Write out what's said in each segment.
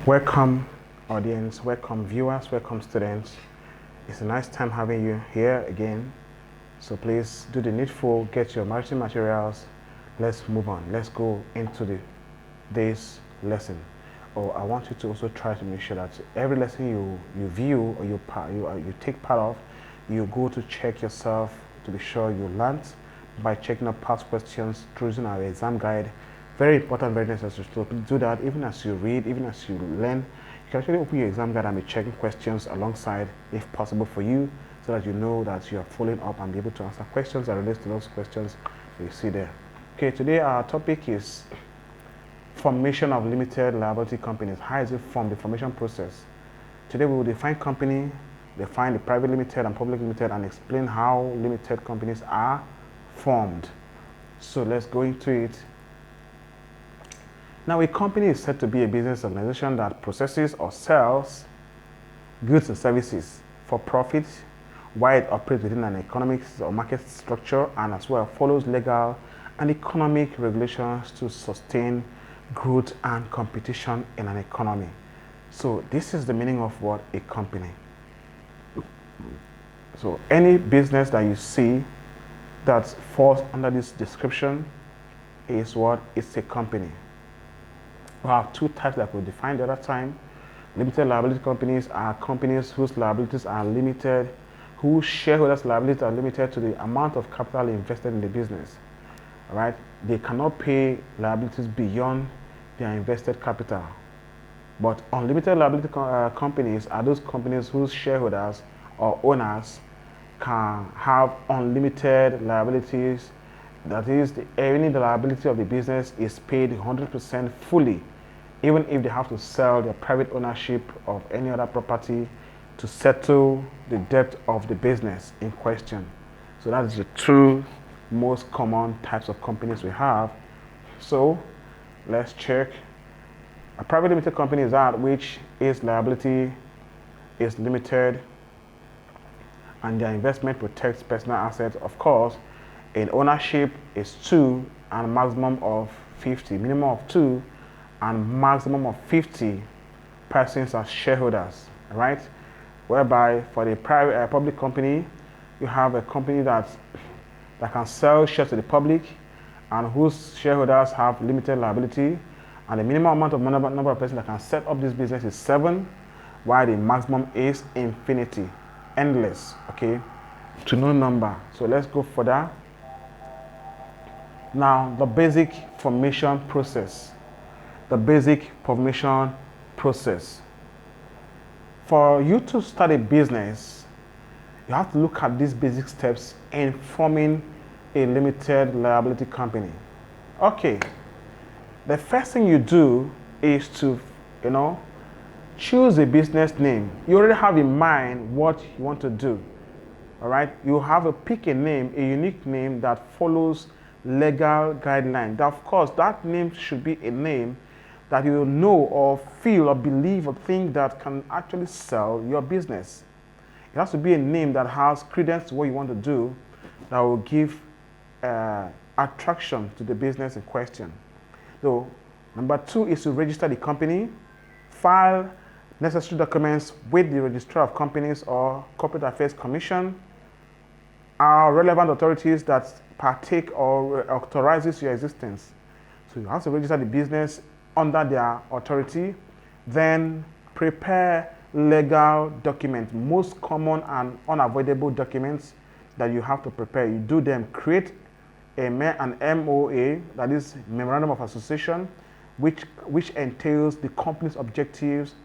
Welcome audience, welcome viewers, welcome students. It's a nice time having you here again. So please do the needful, get your marketing materials. Let's move on. Let's go into day's lesson. I want you to also try to make sure that every lesson you view or you take part of, you go to check yourself to be sure you learned by checking up past questions through using our exam guide. Very important, very necessary to do that. Even as you read, even as you learn, you can actually open your exam guide and be checking questions alongside if possible for you, so that you know that you are following up and be able to answer questions that relate to those questions that you see there. Okay, today our topic is formation of limited liability companies. How is it formed, the formation process? Today we will define company, define the private limited and public limited, and explain how limited companies are formed. So let's go into it. Now, a company is said to be a business organization that processes or sells goods and services for profit, while it operates within an economic or market structure, and as well follows legal and economic regulations to sustain growth and competition in an economy. So this is the meaning of what a company. So any business that you see that falls under this description is what it's a company. We have two types that we defined the other time. Limited liability companies are companies whose liabilities are limited, whose shareholders' liabilities are limited to the amount of capital invested in the business. All right? They cannot pay liabilities beyond their invested capital. But unlimited liability companies are those companies whose shareholders or owners can have unlimited liabilities. That is, any liability of the business is paid 100% fully, even if they have to sell their private ownership of any other property to settle the debt of the business in question. So that is the two most common types of companies we have. So let's check. A private limited company is that which its liability is limited and their investment protects personal assets. Of course, in ownership is 2 and maximum of 50, minimum of 2 and maximum of 50 persons as shareholders, right? Whereby for the private public company, you have a company that can sell shares to the public and whose shareholders have limited liability, and the minimum amount of number of persons that can set up this business is 7, while the maximum is infinity, endless, okay, to no number. So let's go further. Now, the basic formation process. The basic formation process. For you to start a business, you have to look at these basic steps in forming a limited liability company. Okay, the first thing you do is to, choose a business name. You already have in mind what you want to do. All right, you have to pick a name, a unique name that follows legal guideline. Of course, that name should be a name that you know or feel or believe or think that can actually sell your business. It has to be a name that has credence to what you want to do, that will give attraction to the business in question. So, number 2 is to register the company, file necessary documents with the Registrar of Companies or Corporate Affairs Commission, our relevant authorities that partake or authorizes your existence. So you have to register the business under their authority, then prepare legal documents, most common and unavoidable documents that you have to prepare. You do them, create an MOA, that is Memorandum of Association, which entails the company's objectives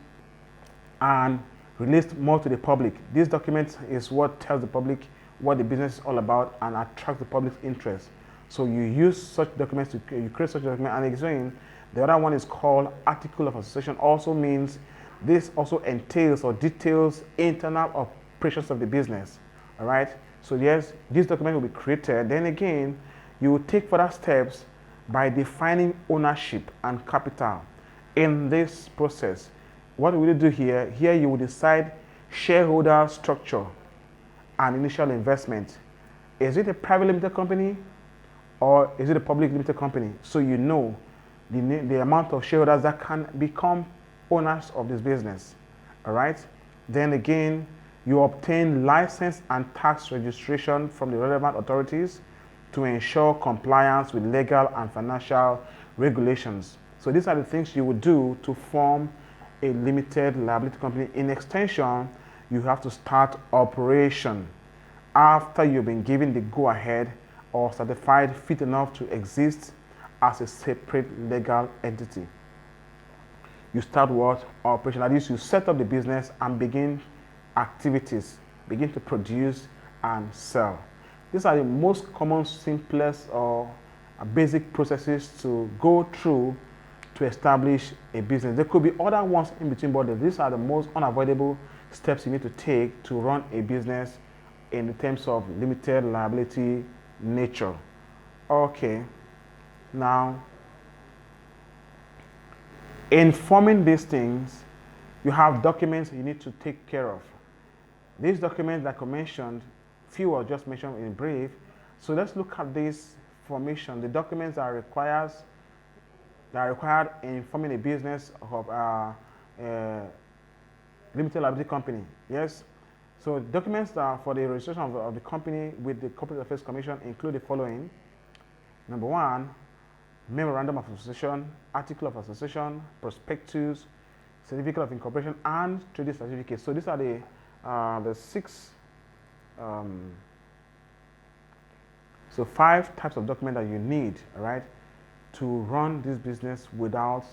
and released more to the public. This document is what tells the public what the business is all about and attracts the public's interest. So you use such documents, you create such documents, and again, the other one is called Article of Association. Also means this also entails or details internal operations of the business. All right. So yes, this document will be created. Then again, you will take further steps by defining ownership and capital in this process. What will you do here? Here you will decide shareholder structure and initial investment. Is it a private limited company or is it a public limited company? So you know the amount of shareholders that can become owners of this business. All right. Then again, you obtain license and tax registration from the relevant authorities to ensure compliance with legal and financial regulations. So these are the things you would do to form a limited liability company. In extension, you have to start operation after you've been given the go-ahead or certified fit enough to exist as a separate legal entity. You start what? Operation. That is, you set up the business and begin activities, begin to produce and sell. These are the most common, simplest, or basic processes to go through to establish a business. There could be other ones in between, but these are the most unavoidable steps you need to take to run a business in terms of limited liability nature. Okay, now in forming these things, you have documents you need to take care of. These documents, like I mentioned, few are just mentioned in brief. So let's look at this formation. The documents that are required in forming a business of limited liability company. Yes. So documents that are for the registration of the company with the Corporate Affairs Commission include the following. Number one, memorandum of association, article of association, prospectus, certificate of incorporation, and trading certificate. So these are the six. So 5 types of document that you need, all right, to run this business without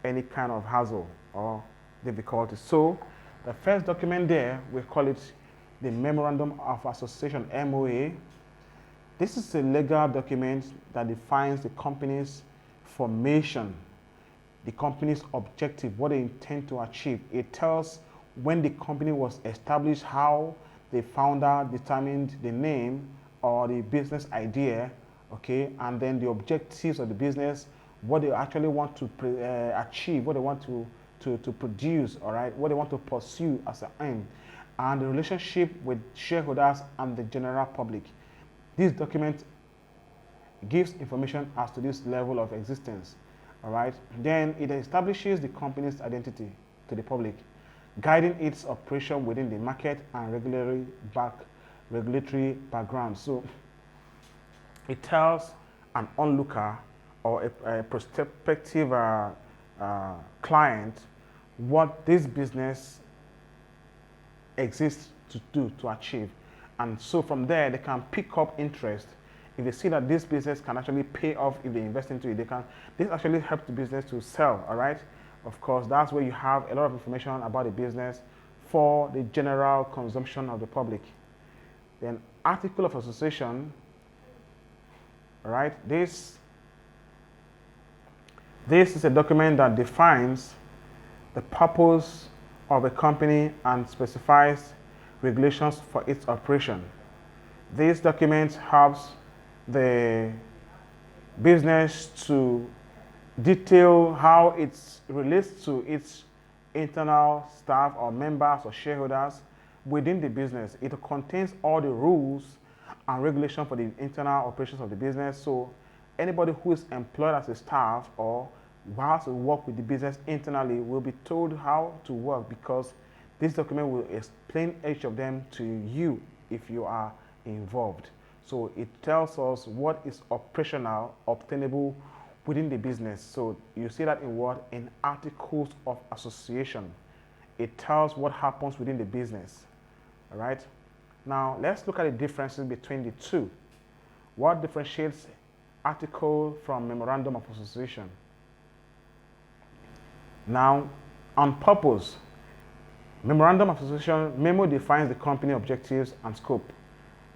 any kind of hassle or difficulty. So the first document there, we call it the Memorandum of Association, MOA. This is a legal document that defines the company's formation, the company's objective, what they intend to achieve. It tells when the company was established, how the founder determined the name or the business idea, okay, and then the objectives of the business, what they actually want to achieve, what they want to produce, all right, what they want to pursue as an aim, and the relationship with shareholders and the general public. This document gives information as to this level of existence, all right. Then it establishes the company's identity to the public, guiding its operation within the market and regulatory background. So it tells an onlooker or a prospective client what this business exists to do, to achieve. And so from there, they can pick up interest. If they see that this business can actually pay off if they invest into it, this actually helps the business to sell, all right? Of course, that's where you have a lot of information about the business for the general consumption of the public. Then article of association, all right? This is a document that defines the purpose of a company and specifies regulations for its operation. This document helps the business to detail how it relates to its internal staff or members or shareholders within the business. It contains all the rules and regulations for the internal operations of the business. So anybody who is employed as a staff or has to work with the business internally will be told how to work, because this document will explain each of them to you if you are involved. So it tells us what is operational, obtainable within the business. So you see that in what? In articles of association. It tells what happens within the business. All right. Now let's look at the differences between the two. What differentiates article from memorandum of association? Now, on purpose, memorandum of association, memo defines the company objectives and scope,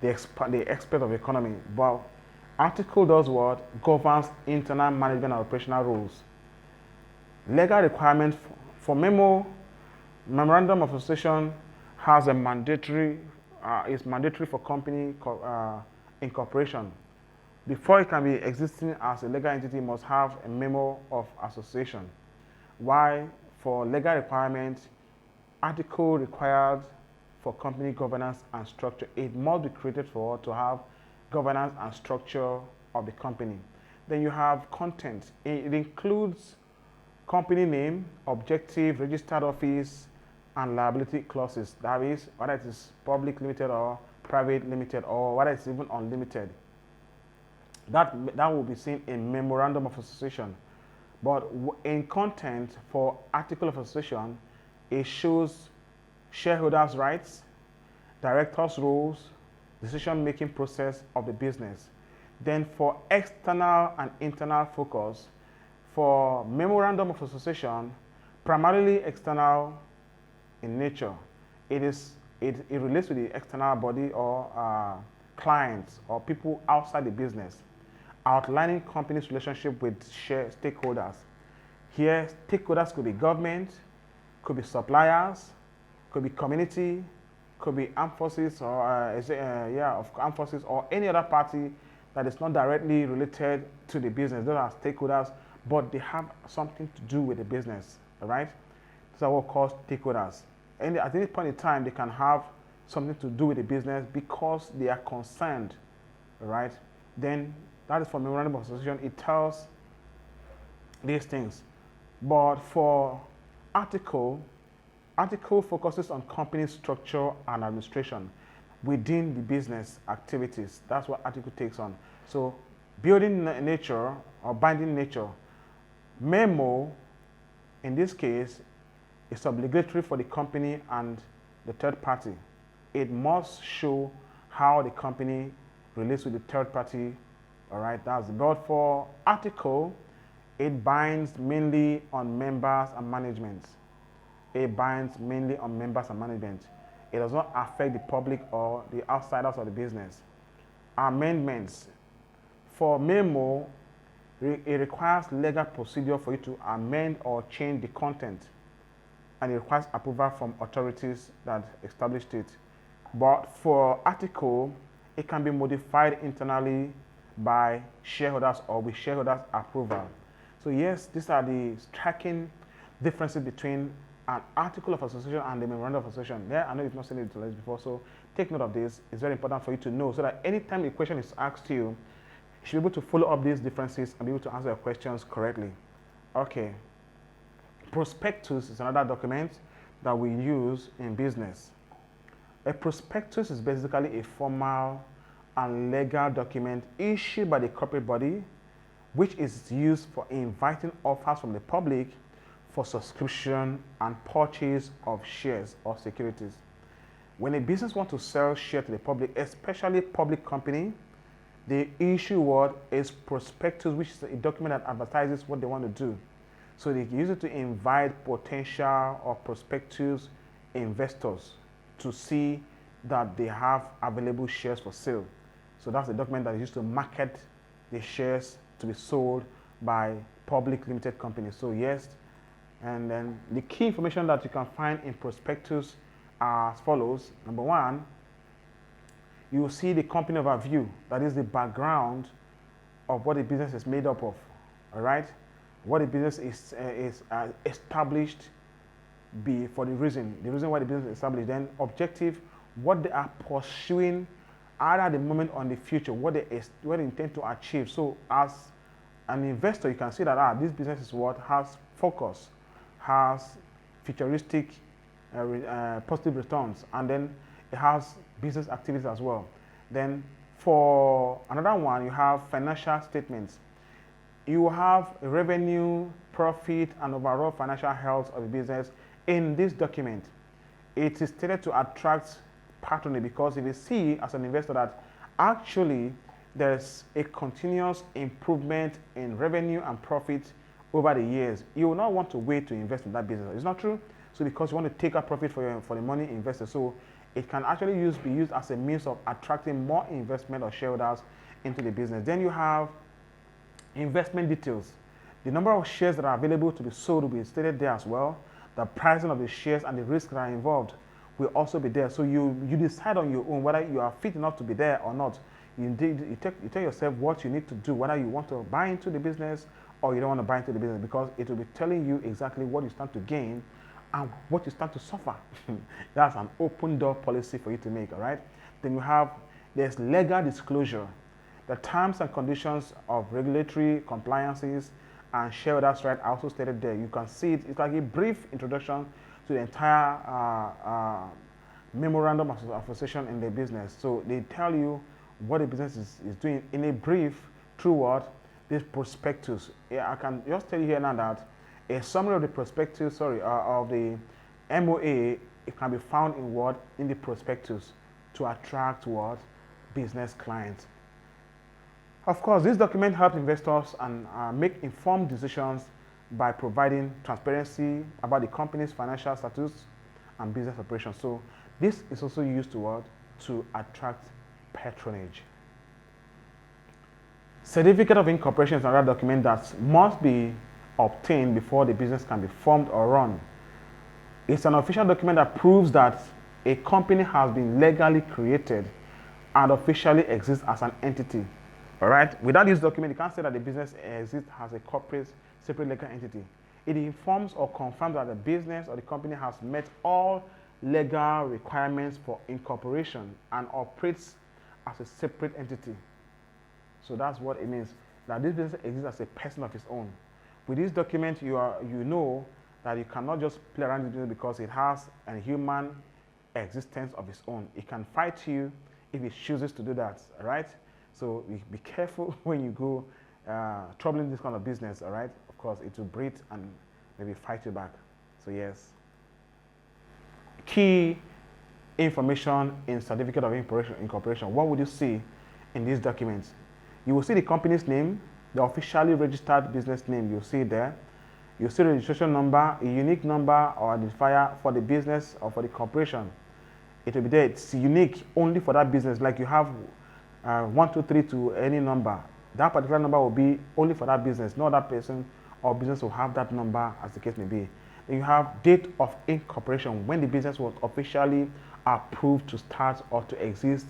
the expert of economy. But article does what? Governs internal management and operational rules. Legal requirement for memorandum of association has a mandatory, is mandatory for company incorporation. Before it can be existing as a legal entity, it must have a memo of association. Why? For legal requirements, article required for company governance and structure. It must be created for to have governance and structure of the company. Then you have content. It includes company name, objective, registered office, and liability clauses. That is, whether it is public limited or private limited, or whether it's even unlimited. That will be seen in memorandum of association. But in content for article of association, it shows shareholders' rights, directors' roles, decision-making process of the business. Then for external and internal focus, for memorandum of association, primarily external in nature. It relates to the external body or clients or people outside the business, outlining company's relationship with stakeholders. Here, stakeholders could be government, could be suppliers, could be community, could be armed forces or armed forces or any other party that is not directly related to the business. Those are stakeholders, but they have something to do with the business. All right, these are what we call stakeholders. And at any point in time, they can have something to do with the business because they are concerned. All right, then that is for memorandum of association. It tells these things. But for article focuses on company structure and administration within the business activities. That's what article takes on. So building nature or binding nature. Memo, in this case, is obligatory for the company and the third party. It must show how the company relates with the third party. All right, that's but for article, it binds mainly on members and management. It binds mainly on members and management. It does not affect the public or the outsiders of the business. Amendments. For memo, it requires legal procedure for you to amend or change the content, and it requires approval from authorities that established it. But for article, it can be modified internally by shareholders or with shareholders' approval. So yes, these are the striking differences between an article of association and the memorandum of association. Yeah, I know you've not seen it before, so take note of this. It's very important for you to know so that anytime a question is asked to you, you should be able to follow up these differences and be able to answer your questions correctly. Okay. Prospectus is another document that we use in business. A prospectus is basically a formal and legal document issued by the corporate body, which is used for inviting offers from the public for subscription and purchase of shares or securities. When a business wants to sell shares to the public, especially public company, the issue what is prospectus, which is a document that advertises what they want to do. So they use it to invite potential or prospectus investors to see that they have available shares for sale. So that's the document that is used to market the shares to be sold by public limited companies. So yes, and then the key information that you can find in prospectus are as follows. Number one, you will see the company overview. That is the background of what the business is made up of. All right, what the business is established for the reason why the business is established. Then objective, what they are pursuing either at the moment or in the future, what they intend to achieve. So as an investor, you can see that this business is what has focus, has futuristic positive returns, and then it has business activities as well. Then for another one, you have financial statements. You have revenue, profit, and overall financial health of the business in this document. It is stated to attract patronage because if you see as an investor that actually there's a continuous improvement in revenue and profit over the years, you will not want to wait to invest in that business. It's not true. So because you want to take a profit for the money invested, so it can actually be used as a means of attracting more investment or shareholders into the business. Then you have investment details. The number of shares that are available to be sold will be stated there as well. The pricing of the shares and the risks that are involved will also be there. So you decide on your own whether you are fit enough to be there or not. You tell yourself what you need to do, whether you want to buy into the business or you don't want to buy into the business, because it will be telling you exactly what you stand to gain and what you stand to suffer. That's an open door policy for you to make, all right? Then there's legal disclosure, the terms and conditions of regulatory compliances and shareholders' right are also stated there. You can see it. It's like a brief introduction to the entire memorandum of association in the business. So they tell you what the business is doing in a brief through what? This prospectus. Yeah, I can just tell you here now that a summary of the prospectus, of the MOA, it can be found in what? In the prospectus to attract what? Business clients. Of course, this document helps investors and make informed decisions by providing transparency about the company's financial status and business operations. So this is also used to what? To attract patronage. Certificate of incorporation is another document that must be obtained before the business can be formed or run. It's an official document that proves that a company has been legally created and officially exists as an entity. All right? Without this document, you can't say that the business exists as a corporate, separate legal entity. It informs or confirms that the business or the company has met all legal requirements for incorporation and operates as a separate entity. So that's what it means, that this business exists as a person of its own. With this document, you know that you cannot just play around with it because it has a human existence of its own. It can fight you if it chooses to do that, all right? So be careful when you go troubling this kind of business, all right? Of course, it will breed and maybe fight you back. So yes. Key information in certificate of incorporation. What would you see in these documents? You will see the company's name, the officially registered business name. You'll see it there. You'll see the registration number, a unique number or identifier for the business or for the corporation. It will be there. It's unique only for that business. Like you have 1, 2, 3 to any number. That particular number will be only for that business. No other person or business will have that number, as the case may be. Then you have date of incorporation, when the business was officially approved to start or to exist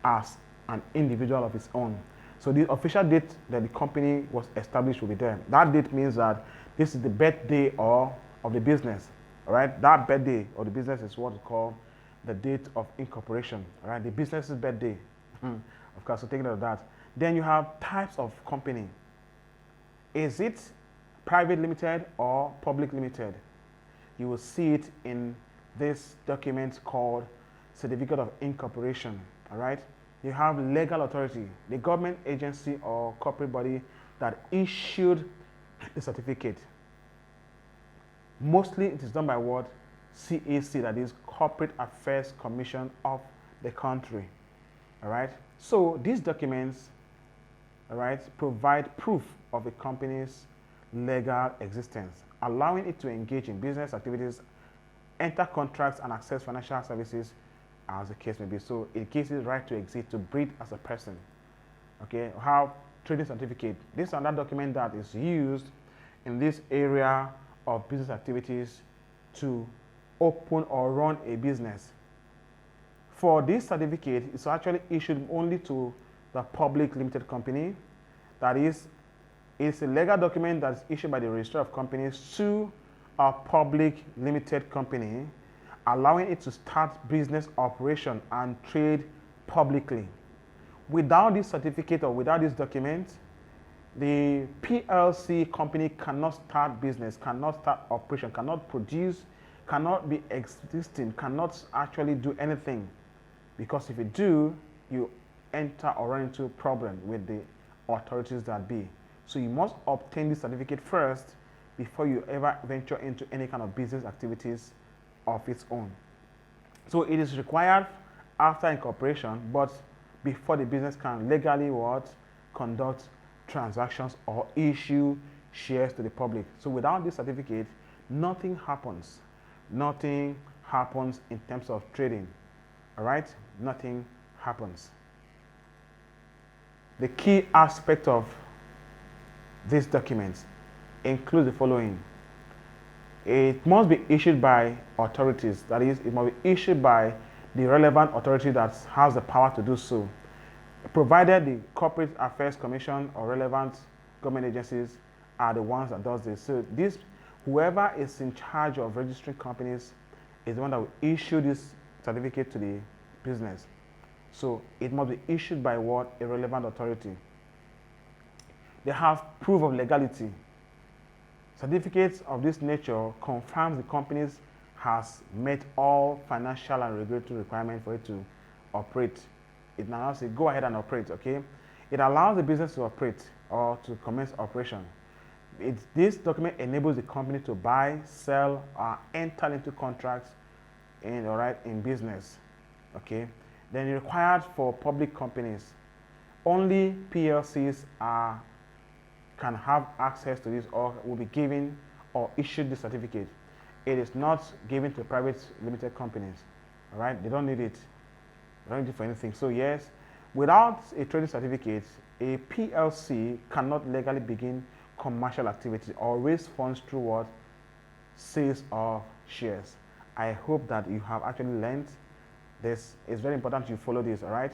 as an individual of its own. So the official date that the company was established will be there. That date means that this is the birthday of the business. All right, that birthday of the business is what we call the date of incorporation. All right, the business's birthday. Of course, so take note of that. Then you have types of company. Is it private limited or public limited? You will see it in this document called Certificate of Incorporation. All right. You have legal authority, the government agency or corporate body that issued the certificate. Mostly it is done by what? CAC, that is Corporate Affairs Commission of the country. All right. So these documents, all right, provide proof of a company's legal existence, allowing it to engage in business activities, enter contracts, and access financial services, as the case may be. So it gives it right to exist, to breed as a person. Okay, have trading certificate. This is another document that is used in this area of business activities to open or run a business. For this certificate, it's actually issued only to the public limited company. That is, it's a legal document that is issued by the registrar of companies to a public limited company, allowing it to start business operation and trade publicly. Without this certificate or without this document, the PLC company cannot start business, cannot start operation, cannot produce, cannot be existing, cannot actually do anything. Because if you do, you enter or run into a problem with the authorities that be. So you must obtain this certificate first before you ever venture into any kind of business activities of its own. So it is required after incorporation, but before the business can legally what? Conduct transactions or issue shares to the public. So without this certificate, nothing happens. Nothing happens in terms of trading. All right? Nothing happens. The key aspect of these documents include the following. It must be issued by authorities. That is, it must be issued by the relevant authority that has the power to do so, provided the Corporate Affairs Commission or relevant government agencies are the ones that does this. So this, whoever is in charge of registering companies is the one that will issue this certificate to the business. So it must be issued by what? A relevant authority. They have proof of legality. Certificates of this nature confirms the company has met all financial and regulatory requirements for it to operate. It now says go ahead and operate, okay? It allows the business to operate or to commence operation. This document enables the company to buy, sell, or enter into contracts in business, okay? Then required for public companies. Only PLCs can have access to this or will be given or issued this certificate. It is not given to private limited companies, all right? They don't need it. They don't need it for anything. So yes, without a trading certificate, a PLC cannot legally begin commercial activity or raise funds through what? Sales of shares. I hope that you have actually learned this. It's very important you follow this, all right?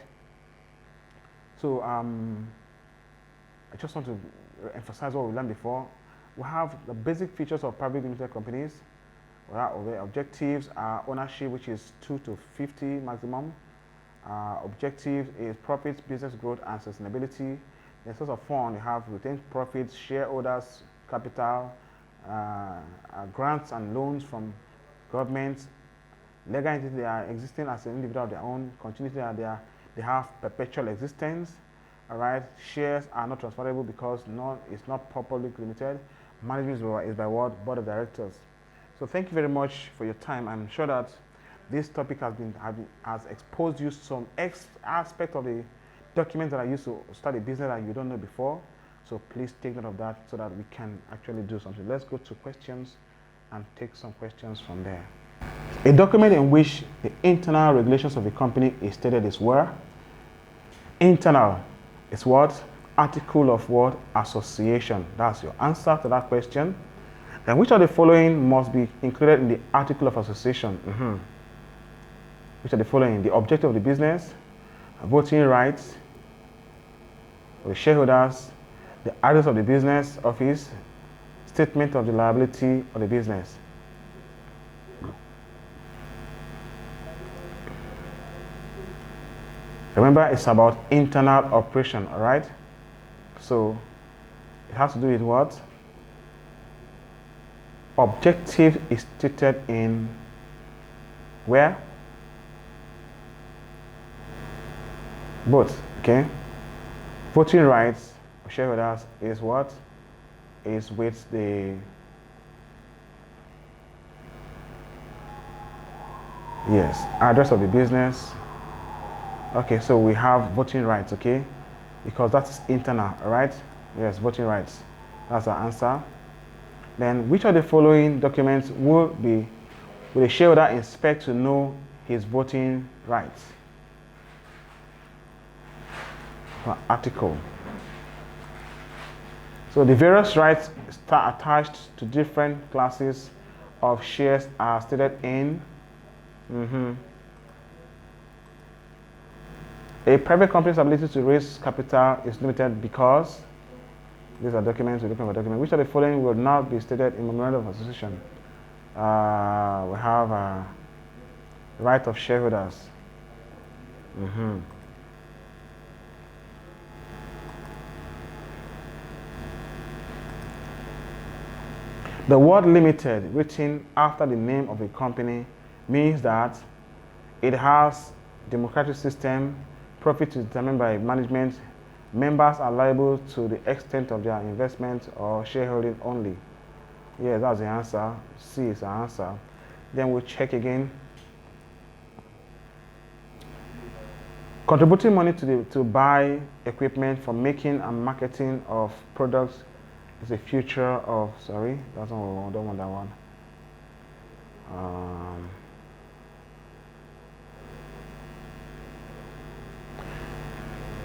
So I just want to emphasize what we learned before. We have the basic features of private limited companies. The objectives are ownership, which is 2 to 50 maximum. Objective is profits, business growth, and sustainability. The source of fund, you have retained profits, shareholders, capital, grants and loans from governments. Legal entities, they are existing as an individual of their own. Continuity, they have perpetual existence. All right. Shares are not transferable because it's not properly limited. Management is by what? Board of directors. So thank you very much for your time. I'm sure that this topic has exposed you some aspect of the documents that I used to start a business that you don't know before. So please take note of that so that we can actually do something. Let's go to questions and take some questions from there. A document in which the internal regulations of a company is stated is where? Internal is what? Article of what? Association. That's your answer to that question. Then which of the following must be included in the article of association? Which are the following? The objective of the business, voting rights of the shareholders, the address of the business office, statement of the liability of the business. Remember, it's about internal operation, all right? So it has to do with what? Objective is stated in where? Both, okay? Voting rights of shareholders is what? Is with the address of the business. Okay, so we have voting rights, okay? Because that's internal, all right? Yes, voting rights. That's our answer. Then, which of the following documents will the shareholder inspect to know his voting rights? Article. So the various rights attached to different classes of shares are stated in A private company's ability to raise capital is limited because these are documents, we're looking for documents. Which of the following will not be stated in memorandum of association? We have right of shareholders. The word limited written after the name of a company means that it has democratic system, profit is determined by management, members are liable to the extent of their investment or shareholding only. Yes, that's the answer. C is the answer. Then we'll check again. Contributing money to buy equipment for making and marketing of products is a feature of, sorry, that's not, I don't want that one.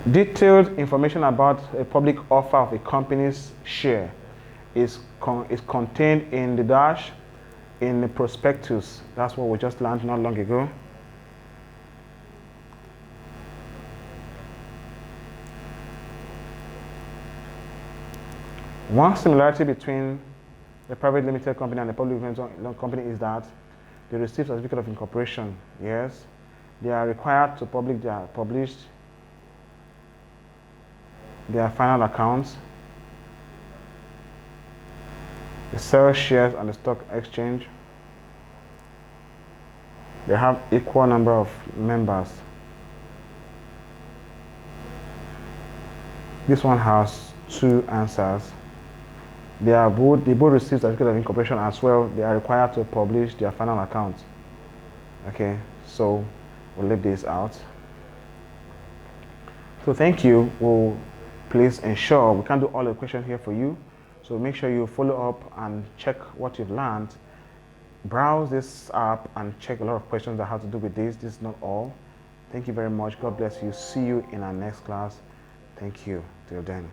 Detailed information about a public offer of a company's share is contained in the dash in the prospectus. That's what we just learned not long ago. One similarity between the private limited company and the public limited company is that they receive certificate of incorporation. Yes, they are required to publish their final accounts. They sell shares on the stock exchange. They have equal number of members. This one has 2 answers. They both receive certificate of incorporation as well. They are required to publish their final account. Okay, so we'll leave this out. So thank you. We'll please ensure we can't do all the questions here for you. So make sure you follow up and check what you've learned. Browse this app and check a lot of questions that have to do with this. This is not all. Thank you very much. God bless you. See you in our next class. Thank you. Till then.